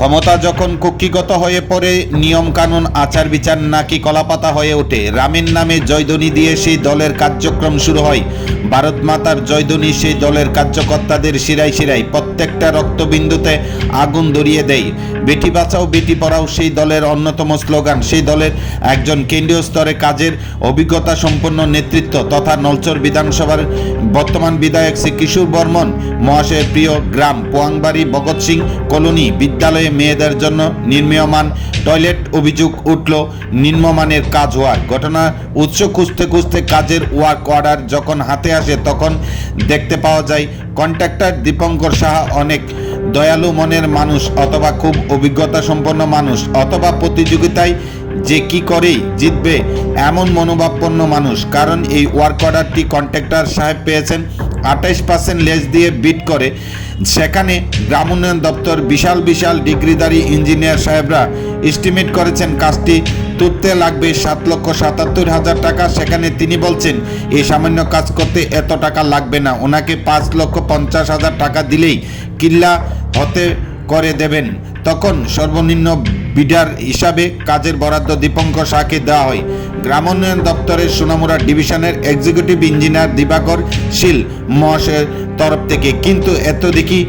ক্ষমতা যখন কুক্ষিগত হয়ে পড়ে, নিয়ম কানুন আচার বিচার নাকি কলাপাতা হয়ে ওঠে। রামের নামে জয়ধ্বনি দিয়ে সেই দলের কার্যক্রম শুরু হয়। ভারত মাতার জয়ধ্বনি সেই দলের কার্যকর্তাদের শিরায় শিরায় প্রত্যেকটা রক্তবিন্দুতে আগুন ধরিয়ে দেয়। বেটি বাঁচাও বেটি পড়াও সেই দলের অন্যতম স্লোগান। সেই দলের একজন কেন্দ্রীয় স্তরে কাজের অভিজ্ঞতা সম্পন্ন নেতৃত্ব তথা নলচর বিধানসভার বর্তমান বিধায়ক শ্রী কিশোর বর্মন মহাশয়ের প্রিয় গ্রাম পোয়াংবাড়ি ভগৎ সিং কলোনি বিদ্যালয়ে মেয়েদের জন্য নির্মীয়মান টয়লেট অভিযোগ উঠল নিম্নমানের কাজ হওয়ার। ঘটনা উৎস খুঁজতে খুঁজতে কাজের ওয়ার্ক অর্ডার যখন হাতে আসে তখন দেখতে পাওয়া যায় কন্ট্রাক্টর দীপঙ্কর সাহা অনেক দয়ালু মনের মানুষ, অথবা খুব অভিজ্ঞতা সম্পন্ন মানুষ, অথবা প্রতিযোগিতায় যে কি করেই জিতবে এমন মনোভাবপন্ন মানুষ। কারণ এই ওয়ার্ক অর্ডারটি কন্ট্রাক্টর সাহেব পেয়েছেন 28% লেস দিয়ে বিট করে। সেখানে গ্রাম উন্নয়ন দপ্তর বিশাল বিশাল ডিগ্রিধারী ইঞ্জিনিয়ার সাহেবরা এস্টিমেট করেছেন কাজটি তুলতে লাগবে 7,77,000 টাকা। সেখানে তিনি বলছেন এই সামান্য কাজ করতে এত টাকা লাগবে না, ওনাকে 5,50,000 টাকা দিলেই কিল্লা হতে করে দেবেন। তখন সর্বনিম্ন বিডার হিসাবে কাজের বরাদ্দ দীপঙ্কর শাহকে দেওয়া হয় গ্রাম উন্নয়ন দপ্তরের সোনামুড়া ডিভিশনের এক্সিকিউটিভ ইঞ্জিনিয়ার দিবাকর শীল মহাশয়ের তরফ থেকে। কিন্তু এত দেখি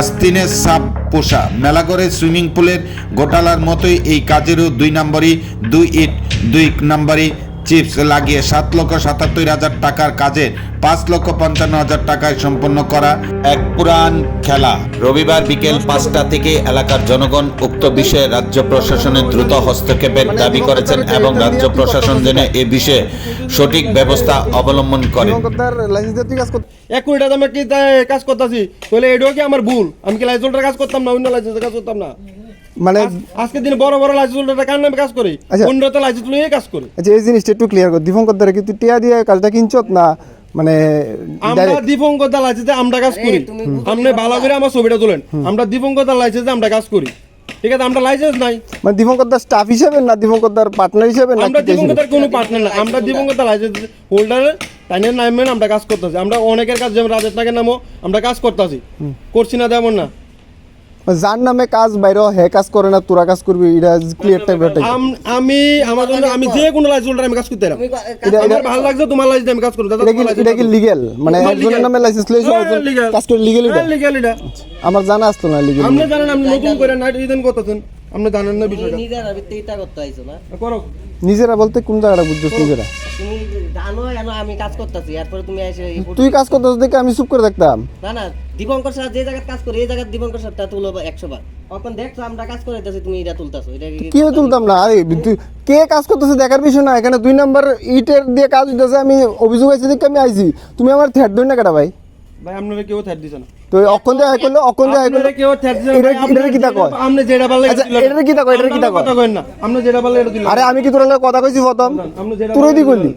আস্তিনের সাপ পোষা মেলাঘরের সুইমিং পুলের গোটালার মতোই এই কাজেরও 2 নম্বরই 2 ইট 2 নম্বরই চিপস লাগিয়ে 7,77,000 টাকার কাজে 5,55,000 টাকায় সম্পন্ন করা এক পুরান খেলা। রবিবার বিকেল 5টা থেকে এলাকার জনগণ উক্ত বিষয়ে রাজ্য প্রশাসনের দ্রুত হস্তক্ষেপের দাবি করেছেন এবং রাজ্য প্রশাসন যেন এ বিষয়ে সঠিক ব্যবস্থা অবলম্বন করেন। 1 কোটি টাকা আমি কি কাজ করতেছি, তাহলে এটাও কি আমার ভুল? আমি কি লাইসেন্সের কাজ করতাম না, অন্য লাইসেন্সের কাজ করতাম না? মানে আজকে দিনে বড় বড় লাইসেন্সের কার নামে কাজ করি, অন্যতে লাইসেন্স নিয়ে কাজ করি। আচ্ছা, এই জিনিসটা একটু ক্লিয়ার কর। দীপঙ্কর দ্বারা কি তুই টিয়া দিয়ে কাজটা কিনছত না? মানে আমরা দীপঙ্কর দা লাইসেন্সে আমরা কাজ করি, আপনি ভালো করে আমার ছবিটা তোলেন। আমরা দীপঙ্কর দা লাইসেন্সে আমরা কাজ করি, ঠিক আছে? আমরা লাইসেন্স নাই। মানে দীপঙ্কর দার স্টাফ হিসেবে না দীপঙ্কর দার পার্টনার হিসেবে না? আমরা দীপঙ্কর দার কোনো পার্টনার না, আমরা দীপঙ্কর দা লাইসেন্স হোল্ডারের টাইনের নামে আমরা কাজ করতেছি। আমরা অনেকের কাজ, যেমন রাজেশ নাগের নামও আমরা কাজ করতেছি, করছি না তেমন না। যার নামে কাজ বাইরে হে কাজ করে না, তোরা কাজ করবি, এটা ক্লিয়ার টাইপের। আমি আমার জন্য আমি যে কোনো লাইসেন্স হোল্ডার আমি কাজ করতে পারি। আমার ভালো লাগছে তোমার লাইসেন্স আমি কাজ করতে। এটা কি লিগ্যাল? মানে একজনের নামে লাইসেন্স লইছো, কাজ করে লিগ্যাল? লিগ্যাল এটা আমার জানা আসতো না। লিগ্যাল আপনি জানেন, আপনি নতুন করে নাইট রিজন করতেছেন, আপনি জানেন না বিষয়টা। নিজেরা ভিত্তিটা করতে আইছো না করো নিজেরা বলতে কোন জায়গাটা বুঝছস? নিজেরা তুমি জানো জানো আমি কাজ করতেছি, এরপরে তুমি এসে তুই কাজ করতেছ দেখে আমি চুপ করে থাকতাম? না না, দীপঙ্কর স্যার যে জায়গায় কাজ করে এই জায়গায় দীপঙ্কর স্যারটা তুলো 100 বার। এখন দেখছো আমরা কাজ করতেছি, তুমি এটা তুলতাছো, এটা কি তুলতাম না? আরে তুই কে কাজ করতেছে দেখার বিষয় না। এখানে 2 নম্বর ইটের দিয়ে কাজ হইতেছে, আমি অভিযোগ আছে দেখে আমি আইছি। তুমি আমার থ্রেট দই না কেটা ভাই? ভাই আপনারা কেউ থ্রেট দিছেন না তো অক্ষণ দিয়ে হাই করলো, অক্ষণ দিয়ে হাই করলো, কেউ থ্রেট দিছেন এটা কি তা কয়? আপনি যেটা বললে আচ্ছা, এটা কি তা কয়? এটা কি তা কয়? কথা কইন না, আপনি যেটা বললে এটা দিলাম। আরে আমি কি তোর লগে কথা কইছি প্রথম? আপনি যেটা তুই দি কইলি